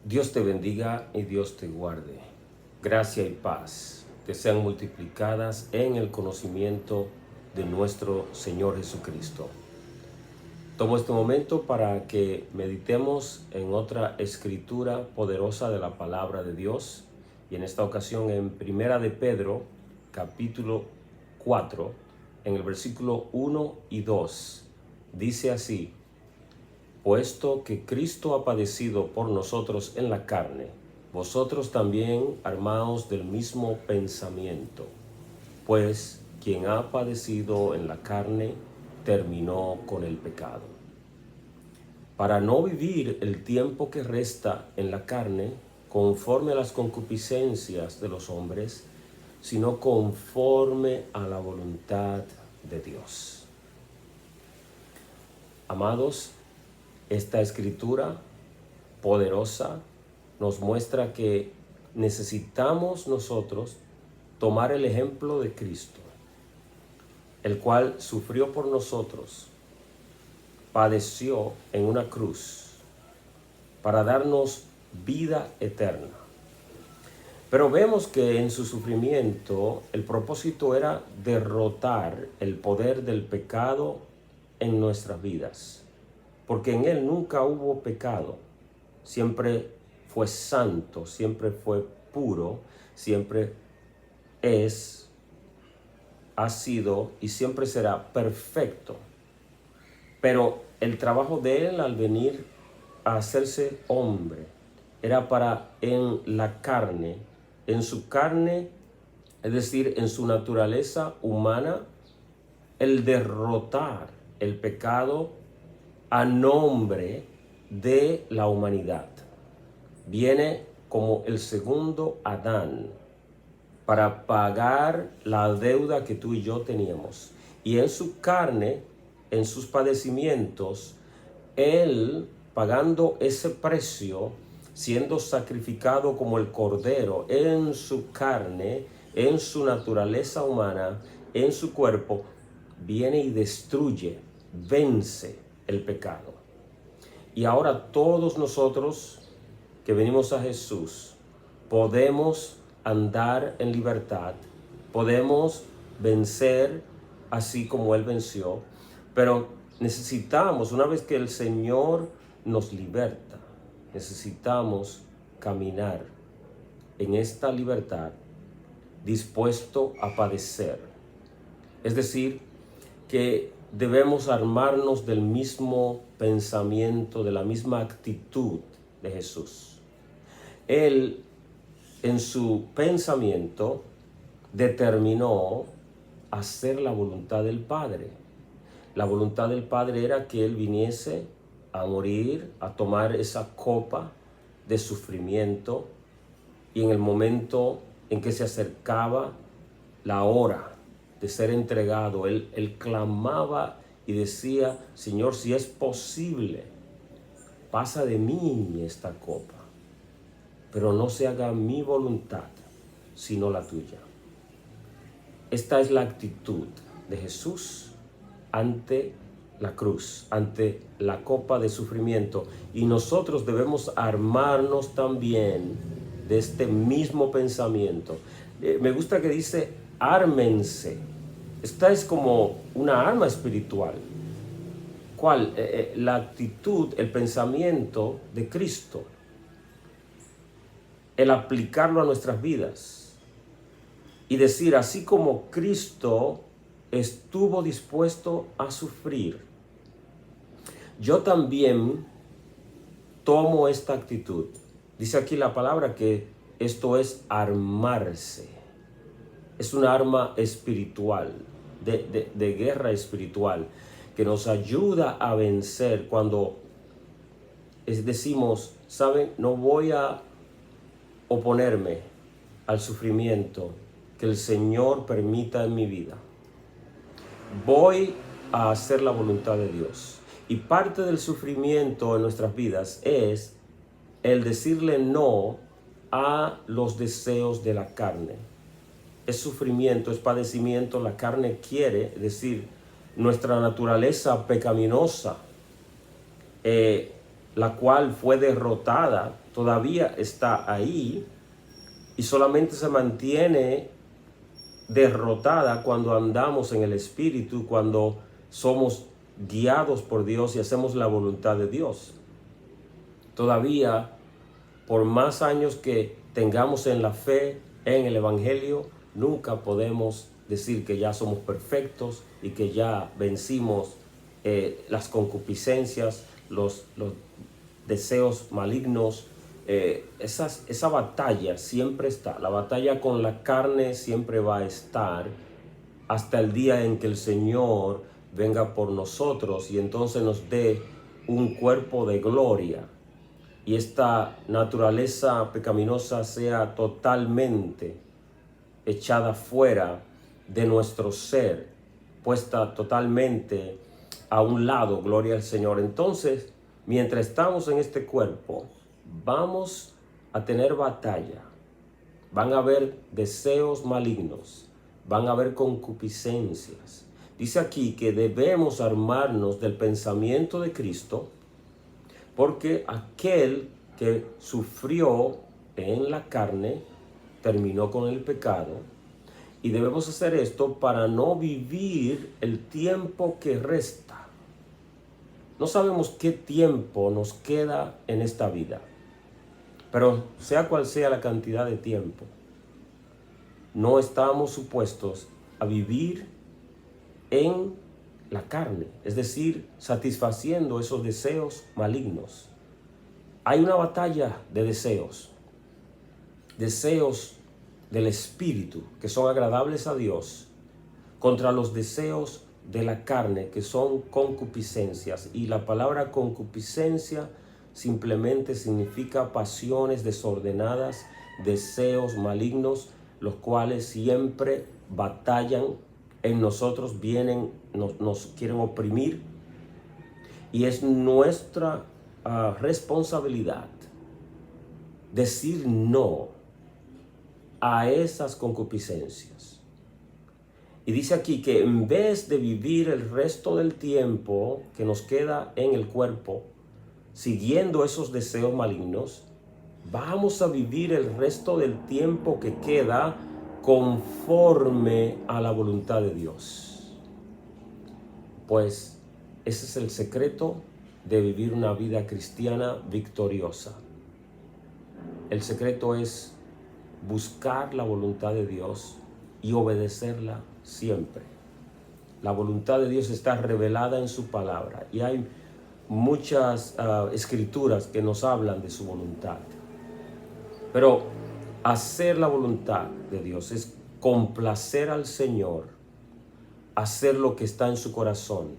Dios te bendiga y Dios te guarde. Gracia y paz te sean multiplicadas en el conocimiento de nuestro Señor Jesucristo. Tomo este momento para que meditemos en otra escritura poderosa de la palabra de Dios, y en esta ocasión en Primera de Pedro, capítulo 4, en el versículo 1 y 2. Dice así: puesto que Cristo ha padecido por nosotros en la carne, vosotros también armaos del mismo pensamiento. Pues quien ha padecido en la carne, terminó con el pecado, para no vivir el tiempo que resta en la carne, conforme a las concupiscencias de los hombres, sino conforme a la voluntad de Dios. Amados, esta escritura poderosa nos muestra que necesitamos nosotros tomar el ejemplo de Cristo, el cual sufrió por nosotros, padeció en una cruz para darnos vida eterna. Pero vemos que en su sufrimiento el propósito era derrotar el poder del pecado en nuestras vidas, porque en Él nunca hubo pecado. Siempre fue santo, siempre fue puro, siempre ha sido y siempre será perfecto. Pero el trabajo de Él al venir a hacerse hombre era para en la carne, en su carne, es decir, en su naturaleza humana, el derrotar el pecado a nombre de la humanidad. Viene como el segundo Adán para pagar la deuda que tú y yo teníamos. Y en su carne, en sus padecimientos, Él pagando ese precio, siendo sacrificado como el cordero en su carne, en su naturaleza humana, en su cuerpo, viene y destruye, vence el pecado. Y ahora todos nosotros que venimos a Jesús podemos andar en libertad, podemos vencer así como Él venció, pero necesitamos, una vez que el Señor nos liberta, necesitamos caminar en esta libertad dispuesto a padecer. Es decir, que debemos armarnos del mismo pensamiento, de la misma actitud de Jesús. Él, en su pensamiento, determinó hacer la voluntad del Padre. La voluntad del Padre era que Él viniese a morir, a tomar esa copa de sufrimiento, y en el momento en que se acercaba la hora de ser entregado, él clamaba y decía: Señor, si es posible, pasa de mí esta copa, pero no se haga mi voluntad, sino la tuya. Esta es la actitud de Jesús ante la cruz, ante la copa de sufrimiento. Y nosotros debemos armarnos también de este mismo pensamiento. Me gusta que dice: ármense. Esta es como una arma espiritual. ¿Cuál? La actitud, el pensamiento de Cristo. El aplicarlo a nuestras vidas. Y decir, así como Cristo estuvo dispuesto a sufrir, yo también tomo esta actitud. Dice aquí la palabra que esto es armarse. Es una arma espiritual, de guerra espiritual, que nos ayuda a vencer cuando decimos: ¿saben? No voy a oponerme al sufrimiento que el Señor permita en mi vida. Voy a hacer la voluntad de Dios. Y parte del sufrimiento en nuestras vidas es el decirle no a los deseos de la carne. Es sufrimiento, es padecimiento. La carne quiere, es decir, nuestra naturaleza pecaminosa la cual fue derrotada, todavía está ahí y solamente se mantiene derrotada cuando andamos en el Espíritu, cuando somos guiados por Dios y hacemos la voluntad de Dios. Todavía, por más años que tengamos en la fe, en el Evangelio, nunca podemos decir que ya somos perfectos y que ya vencimos las concupiscencias, los deseos malignos. Esa batalla siempre está. La batalla con la carne siempre va a estar hasta el día en que el Señor venga por nosotros y entonces nos dé un cuerpo de gloria y esta naturaleza pecaminosa sea totalmente echada fuera de nuestro ser, puesta totalmente a un lado, gloria al Señor. Entonces, mientras estamos en este cuerpo, vamos a tener batalla. Van a haber deseos malignos, van a haber concupiscencias. Dice aquí que debemos armarnos del pensamiento de Cristo, porque aquel que sufrió en la carne terminó con el pecado, y debemos hacer esto para no vivir el tiempo que resta. No sabemos qué tiempo nos queda en esta vida, pero sea cual sea la cantidad de tiempo, no estamos supuestos a vivir en la carne, es decir, satisfaciendo esos deseos malignos. Hay una batalla de deseos del espíritu que son agradables a Dios contra los deseos de la carne que son concupiscencias, y la palabra concupiscencia simplemente significa pasiones desordenadas, deseos malignos, los cuales siempre batallan en nosotros, vienen, nos quieren oprimir, y es nuestra responsabilidad decir no a esas concupiscencias. Y dice aquí que en vez de vivir el resto del tiempo que nos queda en el cuerpo siguiendo esos deseos malignos, vamos a vivir el resto del tiempo que queda conforme a la voluntad de Dios. Pues ese es el secreto de vivir una vida cristiana victoriosa. El secreto es buscar la voluntad de Dios y obedecerla siempre. La voluntad de Dios está revelada en su palabra y hay muchas escrituras que nos hablan de su voluntad. Pero hacer la voluntad de Dios es complacer al Señor, hacer lo que está en su corazón,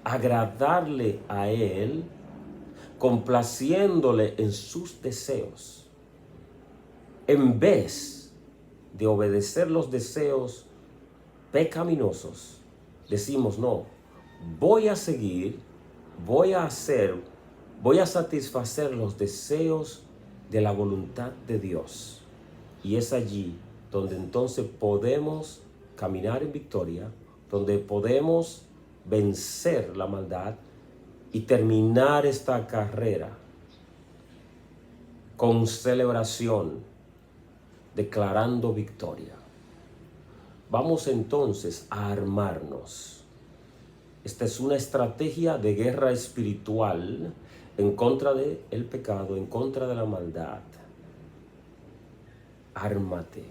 agradarle a Él, complaciéndole en sus deseos, en vez de obedecer los deseos pecaminosos. Decimos, no, voy a seguir, voy a hacer, voy a satisfacer los deseos de la voluntad de Dios. Y es allí donde entonces podemos caminar en victoria, donde podemos vencer la maldad y terminar esta carrera con celebración, declarando victoria. Vamos entonces a armarnos. Esta es una estrategia de guerra espiritual en contra del pecado, en contra de la maldad. Ármate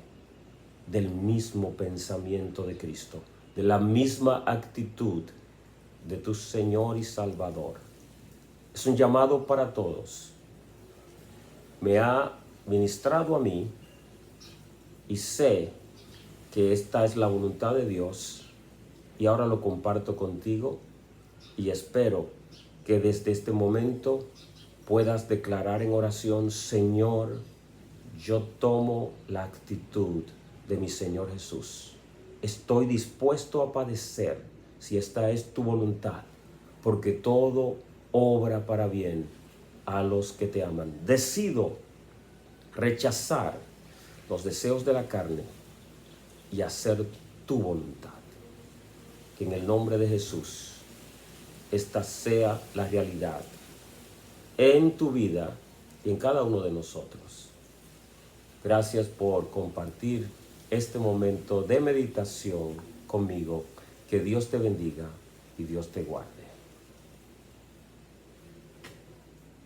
del mismo pensamiento de Cristo, de la misma actitud de tu Señor y Salvador. Es un llamado para todos. Me ha ministrado a mí y sé que esta es la voluntad de Dios, y ahora lo comparto contigo, y espero que desde este momento puedas declarar en oración: Señor, yo tomo la actitud de mi Señor Jesús. Estoy dispuesto a padecer si esta es tu voluntad, porque todo obra para bien a los que te aman. Decido rechazar los deseos de la carne y hacer tu voluntad. Que en el nombre de Jesús esta sea la realidad en tu vida y en cada uno de nosotros. Gracias por compartir este momento de meditación conmigo. Que Dios te bendiga y Dios te guarde.